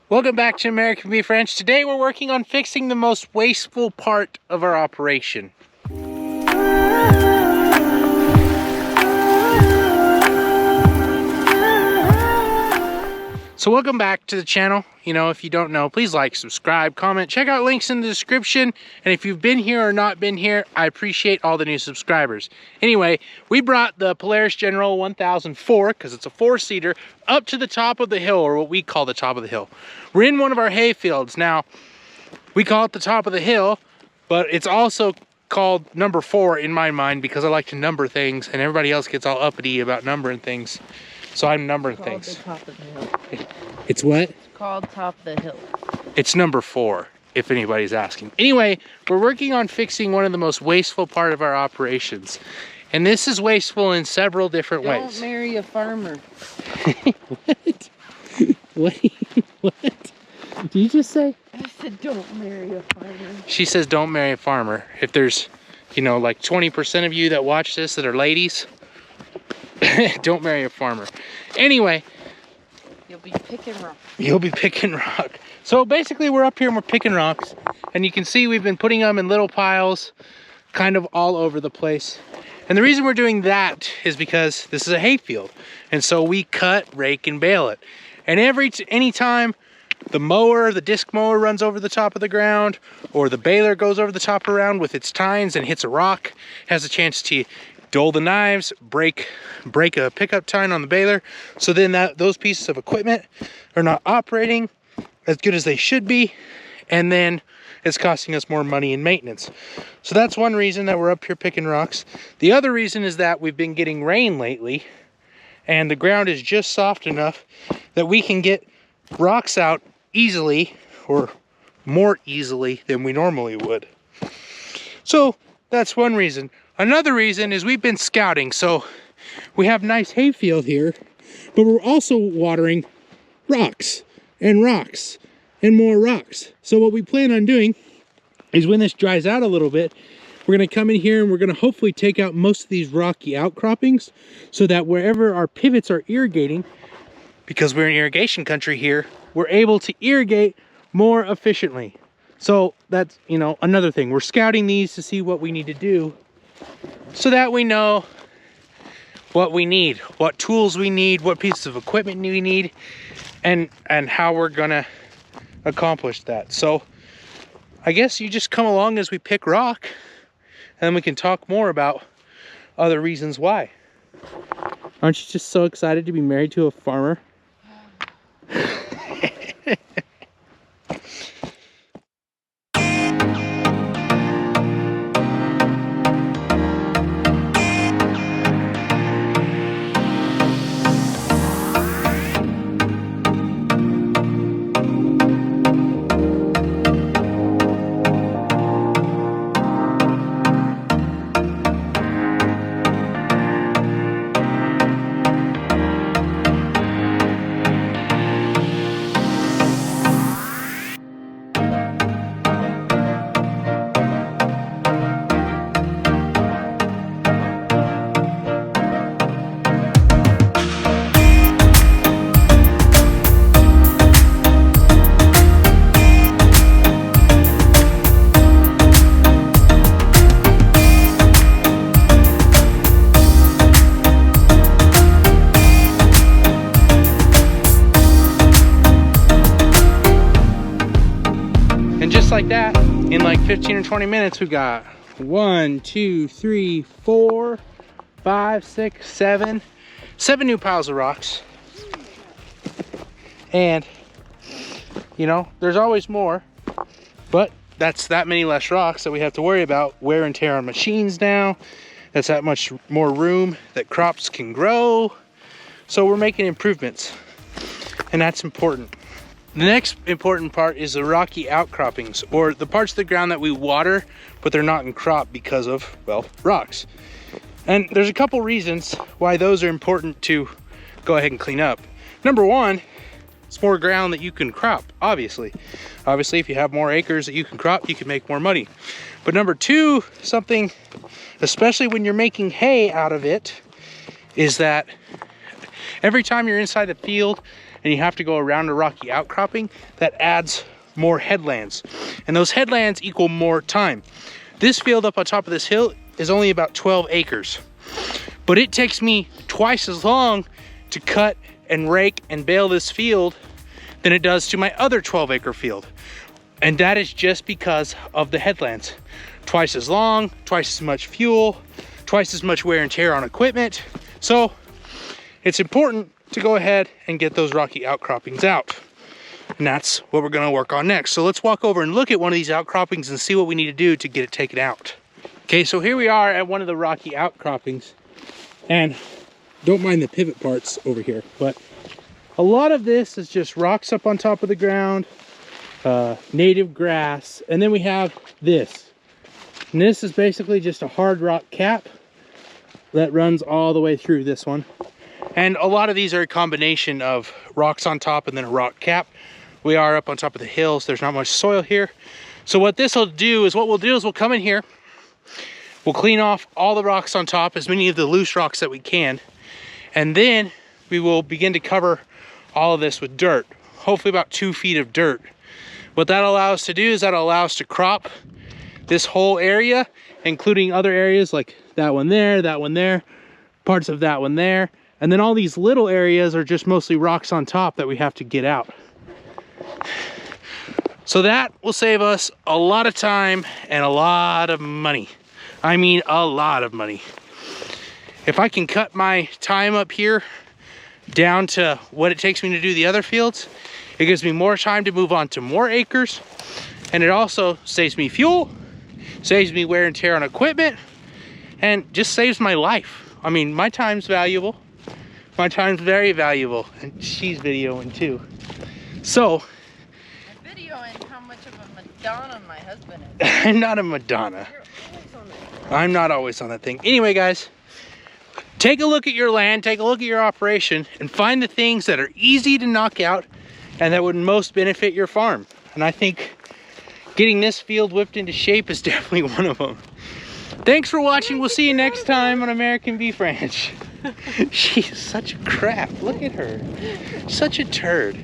Welcome back to American Beef Ranch. Today we're working on fixing the most wasteful part of our operation. So welcome back to the channel. You know, if you don't know, please like, subscribe, comment, check out links in the description. And if you've been here or not been here, I appreciate all the new subscribers. Anyway, we brought the Polaris General 1004, because it's a 4-seater, up to the top of the hill, or what we call the top of the hill. We're in one of our hay fields. Now, we call it the top of the hill, but it's also called number 4 in my mind because I like to number things, and everybody else gets all uppity about numbering things. So I'm numbering things. The top of the hill. It's what? It's called top of the hill. It's number 4, if anybody's asking. Anyway, we're working on fixing one of the most wasteful part of our operations. And this is wasteful in several different ways. Don't marry a farmer. What? What? Did you just say? I said don't marry a farmer. She says don't marry a farmer. If there's, you know, like 20% of you that watch this that are ladies, don't marry a farmer. Anyway, you'll be picking rock. You'll be picking rock. So basically we're up here and we're picking rocks, and you can see we've been putting them in little piles kind of all over the place. And the reason we're doing that is because this is a hay field, and so we cut, rake, and bale it. And anytime the disc mower runs over the top of the ground, or the baler goes over the top around with its tines and hits a rock, has a chance to dull the knives, break a pickup tine on the baler, so then those pieces of equipment are not operating as good as they should be, and then it's costing us more money in maintenance. So that's one reason that we're up here picking rocks. The other reason is that we've been getting rain lately, and the ground is just soft enough that we can get rocks out easily, or more easily than we normally would. So that's one reason. Another reason is we've been scouting. So we have nice hay field here, but we're also watering rocks and rocks and more rocks. So what we plan on doing is when this dries out a little bit, we're gonna come in here and we're gonna hopefully take out most of these rocky outcroppings so that wherever our pivots are irrigating, because we're in irrigation country here, we're able to irrigate more efficiently. So that's, you know, another thing. We're scouting these to see what we need to do so that we know what we need, what tools we need, what pieces of equipment we need, and how we're gonna accomplish that. So I guess you just come along as we pick rock, and then we can talk more about other reasons why. Aren't you just so excited to be married to a farmer? Like that, in like 15 or 20 minutes, we've got 1, 2, 3, 4, 5, 6, 7 new piles of rocks. And you know, there's always more, but that's that many less rocks that we have to worry about wear and tear on machines now. That's that much more room that crops can grow. So we're making improvements, and that's important. The next important part is the rocky outcroppings, or the parts of the ground that we water, but they're not in crop because of, well, rocks. And there's a couple reasons why those are important to go ahead and clean up. Number one, it's more ground that you can crop, obviously. Obviously, if you have more acres that you can crop, you can make more money. But number two, something, especially when you're making hay out of it, is that every time you're inside the field and you have to go around a rocky outcropping, that adds more headlands. And those headlands equal more time. This field up on top of this hill is only about 12 acres. But it takes me twice as long to cut and rake and bale this field than it does to my other 12-acre field. And that is just because of the headlands. Twice as long, twice as much fuel, twice as much wear and tear on equipment. So it's important to go ahead and get those rocky outcroppings out. And that's what we're gonna work on next. So let's walk over and look at one of these outcroppings and see what we need to do to get it taken out. Okay, so here we are at one of the rocky outcroppings. And don't mind the pivot parts over here, but a lot of this is just rocks up on top of the ground, native grass, and then we have this. And this is basically just a hard rock cap that runs all the way through this one. And a lot of these are a combination of rocks on top and then a rock cap. We are up on top of the hills. There's not much soil here. So what this will do is, we'll come in here, we'll clean off all the rocks on top, as many of the loose rocks that we can, and then we will begin to cover all of this with dirt, hopefully about 2 feet of dirt. What that allows us to do is that'll allow us to crop this whole area, including other areas like that one there, parts of that one there. And then all these little areas are just mostly rocks on top that we have to get out. So that will save us a lot of time and a lot of money. I mean, a lot of money. If I can cut my time up here down to what it takes me to do the other fields, it gives me more time to move on to more acres. And it also saves me fuel, saves me wear and tear on equipment, and just saves my life. I mean, my time's valuable. My time's very valuable, and she's videoing too. So, I'm videoing how much of a Madonna my husband is. I'm not a Madonna. I'm not always on that thing. Anyway, guys, take a look at your land, take a look at your operation, and find the things that are easy to knock out and that would most benefit your farm. And I think getting this field whipped into shape is definitely one of them. Thanks for watching. We'll see you next time on American Beef Ranch. She's such a crap. Look at her. Such a turd.